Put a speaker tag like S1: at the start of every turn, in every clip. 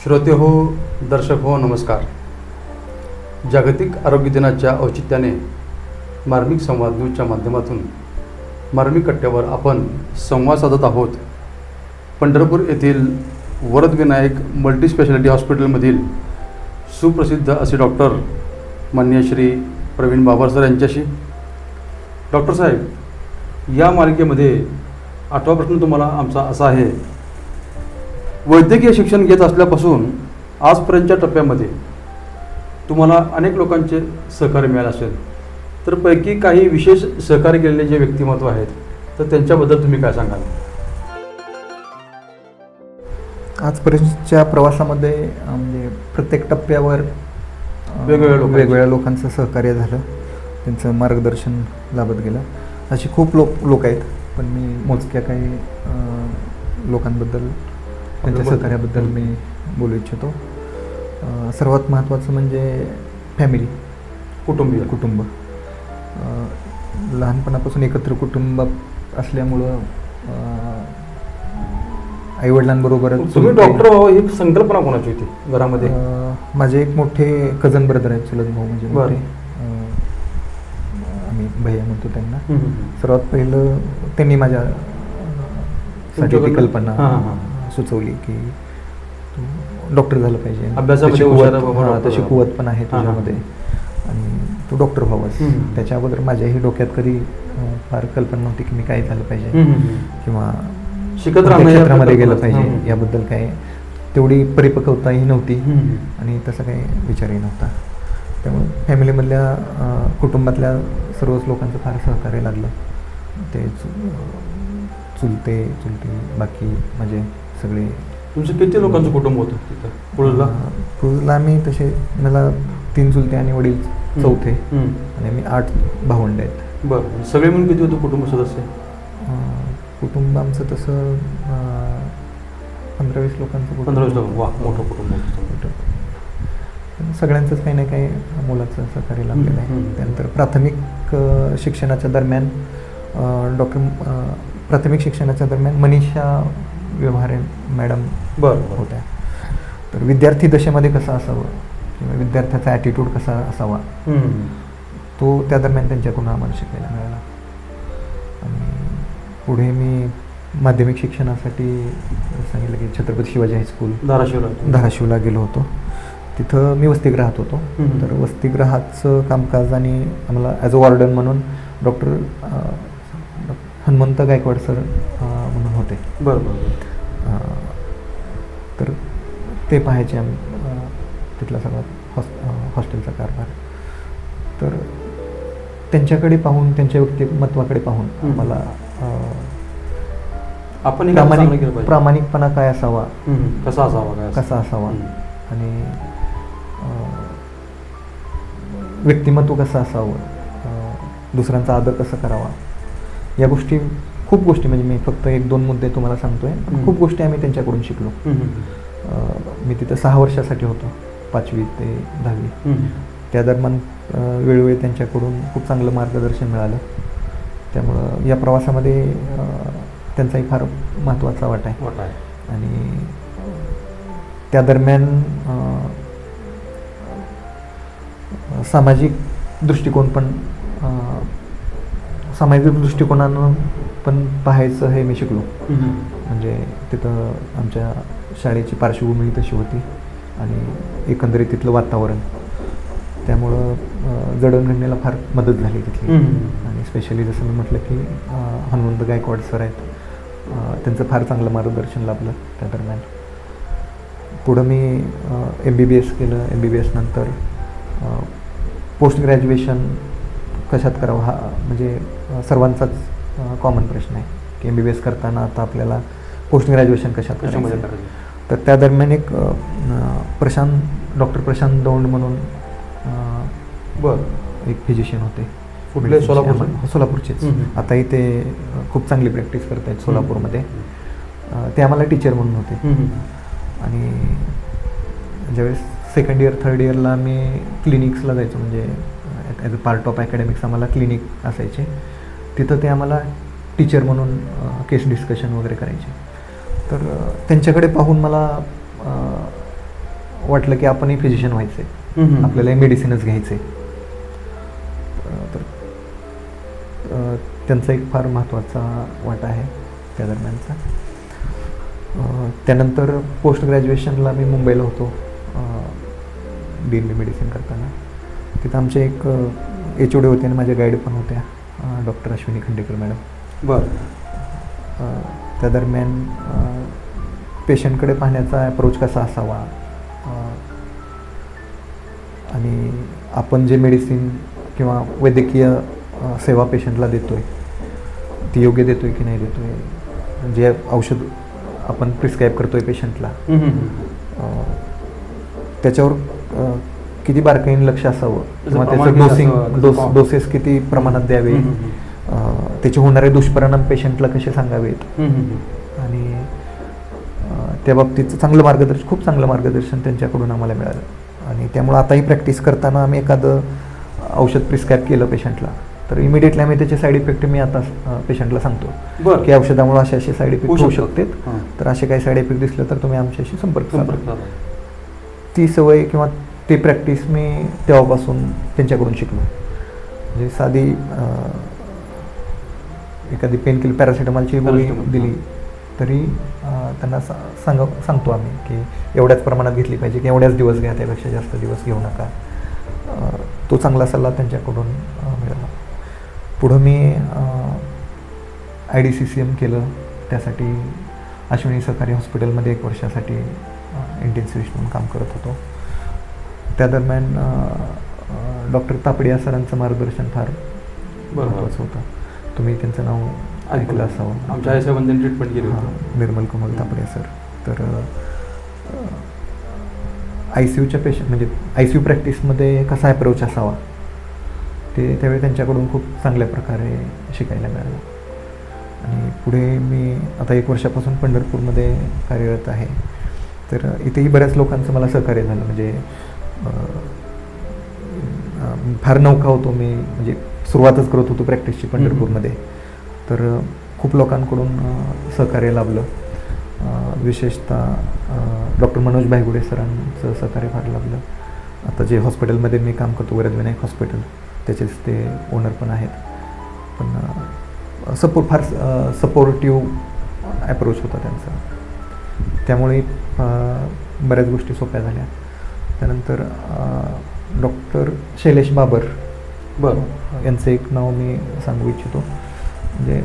S1: श्रोते हो, दर्शक हो, नमस्कार. जागतिक आरोग्य दिनाच्या औचित्याने मार्मिक संवाद न्यूजच्या माध्यमातून मार्मिक कट्ट्यावर आपण संवाद साधत आहोत. पंढरपूर येथील वरदविनायक मल्टीस्पेशालिटी हॉस्पिटलमधील सुप्रसिद्ध असे डॉक्टर माननीय श्री प्रवीण बाबर सर यांच्याशी. डॉक्टर साहेब, या मालिकेमध्ये 8वा प्रश्न तुम्हाला आमचा असा आहे, वैद्यकीय शिक्षण घेत असल्यापासून आजपर्यंतच्या टप्प्यामध्ये तुम्हाला अनेक लोकांचे सहकार्य मिळाले असेल, तर पैकी काही विशेष सहकार्य केलेले जे व्यक्तिमत्व आहेत तर त्यांच्याबद्दल तुम्ही काय सांगाल?
S2: आजपर्यंतच्या प्रवासामध्ये म्हणजे प्रत्येक टप्प्यावर वेगवेगळ्या लोकांचं सहकार्य झालं, त्यांचं मार्गदर्शन लाभत गेलं. अशी खूप लोक आहेत, पण मी मोजक्या काही लोकांबद्दल त्यांच्या सहकार्याबद्दल मी बोलू इच्छितो. सर्वात महत्त्वाचं म्हणजे फॅमिली, कुटुंब. लहानपणापासून एकत्र कुटुंब असल्यामुळं आईवडिलांबरोबर.
S1: तुम्ही डॉक्टर व्हावं ही संकल्पना कोणाची होती घरामध्ये?
S2: माझे एक मोठे कझन ब्रदर आहेत, चुलत भाऊ म्हणजे मोठे, आम्ही भैया म्हणतो त्यांना. सर्वात पहिलं त्यांनी माझ्यासाठी ती कल्पना सुचवली की तू डॉक्टर झालं पाहिजे, तशी कुवत पण आहे तुझ्यामध्ये आणि तू डॉक्टर व्हावंस. त्याच्या अगोदर माझ्याही डोक्यात कधी फार कल्पना नव्हती की मी काय झालं पाहिजे किंवा क्षेत्रामध्ये गेलं पाहिजे, याबद्दल काय तेवढी परिपक्वताही नव्हती आणि तसा काही विचारही नव्हता. त्यामुळे फॅमिलीमधल्या कुटुंबातल्या सर्वच लोकांचं फार सहकार्य लागलं. ते चुलते बाकी म्हणजे सगळे.
S1: तुमचं किती लोकांचं कुटुंब होतं तिथं
S2: पुळला? आम्ही तसे, मला 3 चुलते आणि वडील चौथे आणि मी 8 भावंड आहेत.
S1: बरं, सगळे मिळून किती होतं कुटुंब सदस्य?
S2: कुटुंब आमचं तसं 15-20 लोकांचं.
S1: 15-20 लोक, वा, मोठं कुटुंब.
S2: सगळ्यांचंच काही ना काही मोलाचं सहकार्य लाभलेलं आहे. त्यानंतर प्राथमिक शिक्षणाच्या दरम्यान प्राथमिक शिक्षणाच्या दरम्यान मनीषा व्यवहारे मॅडम होत्या. तर विद्यार्थी दशेमध्ये कसं असावं किंवा विद्यार्थ्याचा ॲटिट्यूड कसा असावा तो त्या दरम्यान त्यांच्याकडून आम्हाला शिकायला मिळाला. आणि पुढे मी माध्यमिक शिक्षणासाठी सांगितलं की छत्रपती शिवाजी हायस्कूल धाराशिवला गेलो होतो. तिथं मी वसतिगृहात होतो. तर वसतिगृहाचं कामकाज आणि आम्हाला ॲज अ वॉर्डन म्हणून डॉक्टर हनुमंत गायकवाड सर म्हणून होते.
S1: बरोबर.
S2: तर ते पाहायचे तिथला सगळा हॉस्टेलचा कारभार. तर त्यांच्याकडे पाहून, त्यांच्या व्यक्तिमत्वाकडे पाहून मला
S1: आपण
S2: प्रामाणिकपणा काय असावा,
S1: कसा असावा
S2: आणि व्यक्तिमत्व कसं असावं, दुसऱ्यांचा आदर कसा करावा, या गोष्टी, खूप गोष्टी, म्हणजे मी फक्त 1-2 मुद्दे तुम्हाला सांगतोय. खूप गोष्टी आम्ही त्यांच्याकडून शिकलो. मी तिथं 6 वर्षासाठी होतो, 5वी ते 10वी. त्या दरम्यान वेळोवेळी त्यांच्याकडून खूप चांगलं मार्गदर्शन मिळालं. त्यामुळं या प्रवासामध्ये त्यांचाही फार महत्त्वाचा वाटा आहे. आणि त्या दरम्यान सामाजिक दृष्टिकोनानं पण पाहायचं हे मी शिकलो. म्हणजे तिथं आमच्या शाळेची पार्श्वभूमी तशी होती आणि एकंदरीत तिथलं वातावरण, त्यामुळं जडणघडणीला फार मदत झाली तिथली. आणि स्पेशली जसं मी म्हटलं की हनुमंत गायकवाड सर आहेत, त्यांचं फार चांगलं मार्गदर्शन लाभलं त्या दरम्यान. पुढं मी MBBS केलं. MBBS नंतर पोस्ट ग्रॅज्युएशन कशात करावं हा म्हणजे सर्वांचाच कॉमन प्रश्न आहे की MBBS करताना आता आपल्याला पोस्ट ग्रॅज्युएशन कशात करायचं. तर त्या दरम्यान एक डॉक्टर प्रशांत दौंड म्हणून एक फिजिशियन होते, सोलापूरचेच. आताही ते खूप चांगली प्रॅक्टिस करत आहेत सोलापूरमध्ये. ते आम्हाला टीचर म्हणून होते. आणि ज्यावेळेस 2nd इयर 3rd इयरला मी क्लिनिक्सला जायचो, म्हणजे as a part of academics आम्हाला क्लिनिक असायचे. तिथं ते आम्हाला टीचर म्हणून केस डिस्कशन वगैरे करायचे. तर त्यांच्याकडे पाहून मला वाटलं की आपणही फिजिशियन व्हायचं आहे, आपल्यालाही मेडिसिनच घ्यायचं आहे. तर त्यांचा एक फार महत्त्वाचा वाटा आहे त्या दरम्यानचा. त्यानंतर पोस्ट ग्रॅज्युएशनला मी मुंबईला होतो DNB मेडिसिन करताना. तिथं आमचे एक HOD होते आणि माझ्या गाईड पण होत्या, डॉक्टर अश्विनी खंडेकर मॅडम.
S1: बरं.
S2: त्या दरम्यान पेशंटकडे पाहण्याचा अप्रोच कसा असावा आणि आपण जे मेडिसिन किंवा वैद्यकीय सेवा पेशंटला देतो आहे ती योग्य देतो आहे की नाही देतो आहे, जे औषध आपण प्रिस्क्राईब करतो आहे पेशंटला त्याच्यावर किती बारकाईने लक्ष असावं किंवा त्याचं डोसेस किती प्रमाणात द्यावे, त्याचे होणारे दुष्परिणाम पेशंटला कसे सांगावेत आणि त्या बाबतीत खूप चांगलं मार्गदर्शन त्यांच्याकडून आम्हाला मिळालं. आणि त्यामुळं आताही प्रॅक्टिस करताना आम्ही एखादं औषध प्रिस्क्राईब केलं पेशंटला तर इमिडिएटली आम्ही त्याचे साईड इफेक्ट मी आता पेशंटला सांगतो की औषधामुळे असे साईड इफेक्ट होऊ शकतात, तर असे काही साईड इफेक्ट दिसले तर तुम्ही आमच्याशी संपर्क साधा. ती सवय किंवा ती प्रॅक्टिस मी तेव्हापासून त्यांच्याकडून शिकलो. म्हणजे साधी एखादी पेनकिलर पॅरासिटामॉलची गोळी दिली तरी त्यांना सांगतो आम्ही की एवढ्याच प्रमाणात घेतली पाहिजे की एवढ्याच दिवस घ्या, त्यापेक्षा जास्त दिवस घेऊ नका. तो चांगला सल्ला त्यांच्याकडून मिळाला. पुढं मी IDCCM केलं, त्यासाठी अश्विनी सहकारी हॉस्पिटलमध्ये 1 वर्षासाठी इंटेन्सिव्हिस्ट म्हणून काम करत होतो. त्या दरम्यान डॉक्टर तापडिया सरांचं मार्गदर्शन फार महत्त्वाचं होतं. तुम्ही त्यांचं नाव ऐकलं असावं.
S1: आमच्या आयुष्यामध्ये ट्रीटमेंट केली होती,
S2: निर्मल कमल तापडिया सर. तर ICUच्या पेशंट म्हणजे ICU प्रॅक्टिसमध्ये कसा अप्रोच असावा ते त्यावेळी त्यांच्याकडून खूप चांगल्या प्रकारे शिकायला मिळालं. आणि पुढे मी आता 1 वर्षापासून पंढरपूरमध्ये कार्यरत आहे. तर इथेही बऱ्याच लोकांचं मला सहकार्य झालं. म्हणजे फार नौका होतो मी, म्हणजे सुरुवातच करत होतो प्रॅक्टिसची पंढरपूरमध्ये, तर खूप लोकांकडून सहकार्य लाभलं. विशेषतः डॉक्टर मनोज भायगुडे सरांचं सहकार्य फार लाभलं. आता जे हॉस्पिटलमध्ये मी काम करतो वरदविनायक हॉस्पिटल, त्याचेच ते ओनर पण आहेत. पण फार सपोर्टिव्ह अप्रोच होता त्यांचा, त्यामुळे बऱ्याच गोष्टी सोप्या झाल्या. त्यानंतर डॉक्टर शैलेश बाबर यांचं एक नाव मी सांगू इच्छितो. म्हणजे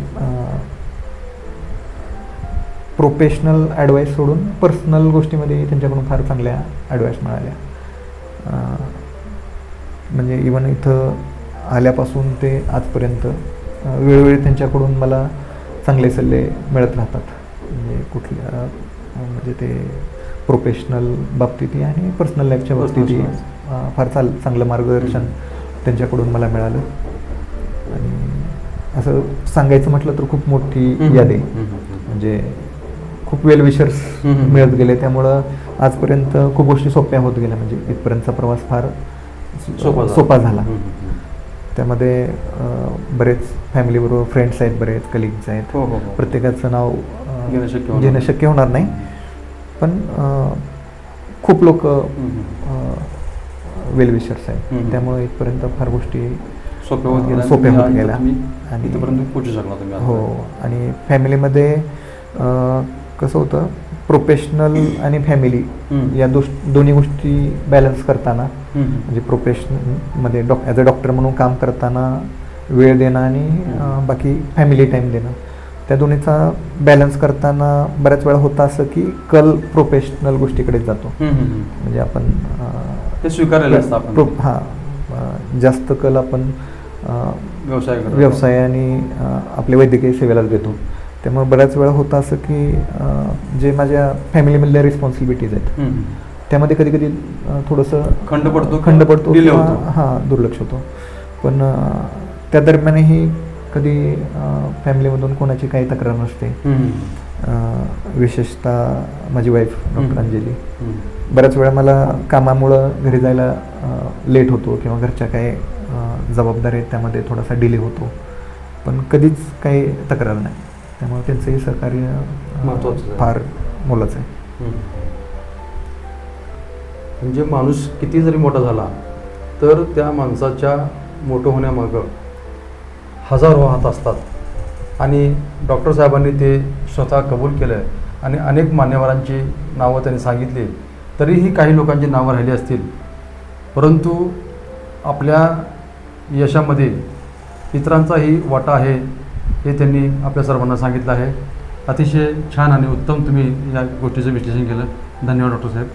S2: प्रोफेशनल ॲडवाईस सोडून पर्सनल गोष्टीमध्ये त्यांच्याकडून फार चांगल्या ॲडवाईस मिळाल्या. म्हणजे इवन इथं आल्यापासून ते आजपर्यंत वेळोवेळी त्यांच्याकडून मला चांगले सल्ले मिळत राहतात. म्हणजे ते प्रोफेशनल बाबतीतही आणि पर्सनल लाईफच्या बाबतीतही फार चांगलं मार्गदर्शन त्यांच्याकडून मला मिळालं. आणि असं सांगायचं म्हटलं तर खूप मोठी यादी, म्हणजे खूप वेल विशर्स मिळत गेले. त्यामुळं आजपर्यंत खूप गोष्टी सोप्या होत गेल्या. म्हणजे इथपर्यंतचा प्रवास फार सोपा झाला. त्यामध्ये बरेच फॅमिलीबरोबर फ्रेंड्स आहेत, बरेच कलिग्स आहेत. प्रत्येकाचं नाव घेणं शक्य होणार नाही, पण खूप लोक वेल विशर्स आहेत. त्यामुळे इथपर्यंत फार गोष्टी सोप्या होत गेल्या आणि
S1: पोहोचू शकला तुम्ही.
S2: हो. आणि फॅमिलीमध्ये कसं होतं, प्रोफेशनल आणि फॅमिली या दोन्ही गोष्टी बॅलन्स करताना, म्हणजे प्रोफेशनलमध्ये ॲज अ डॉक्टर म्हणून काम करताना वेळ देणं आणि बाकी फॅमिली टाईम देणं, त्या दोन्हीचा बॅलन्स करताना बऱ्याच वेळा होतं असं की कल प्रोफेशनल गोष्टीकडे जातो. म्हणजे आपण
S1: ते स्वीकारलेलं
S2: जास्त कल आपण व्यवसाय आणि आपल्या वैद्यकीय सेवेलाच देतो. त्यामुळे बऱ्याच वेळा होतं असं की जे माझ्या फॅमिलीमधल्या रिस्पॉन्सिबिलिटीज आहेत त्यामध्ये कधी कधी थोडंसं खंड पडतो दुर्लक्ष होतो. पण त्या दरम्यानही कधी फॅमिलीमधून कोणाची काही तक्रार नसते. विशेषतः माझी वाईफ डॉक्टर अंजली, बऱ्याच वेळा मला कामामुळं घरी जायला लेट होतो किंवा घरच्या काही जबाबदारी आहेत त्यामध्ये थोडासा डिले होतो, पण कधीच काही तक्रार नाही. त्यामुळे त्यांचंही सहकार्य फार मोलाचं आहे.
S1: म्हणजे माणूस किती जरी मोठा झाला तर त्या माणसाच्या मोठं होण्यामागं हजारो हात असतात आणि डॉक्टर साहेबांनी ते स्वतः कबूल केलं आहे आणि अनेक मान्यवरांची नावं त्यांनी सांगितली, तरीही काही लोकांची नावं राहिली असतील, परंतु आपल्या यशामध्ये इतरांचाही वाटा आहे हे त्यांनी आपल्या सर्वांना सांगितलं आहे. अतिशय छान आणि उत्तम तुम्ही या गोष्टीचं विश्लेषण केलं. धन्यवाद डॉक्टर साहेब.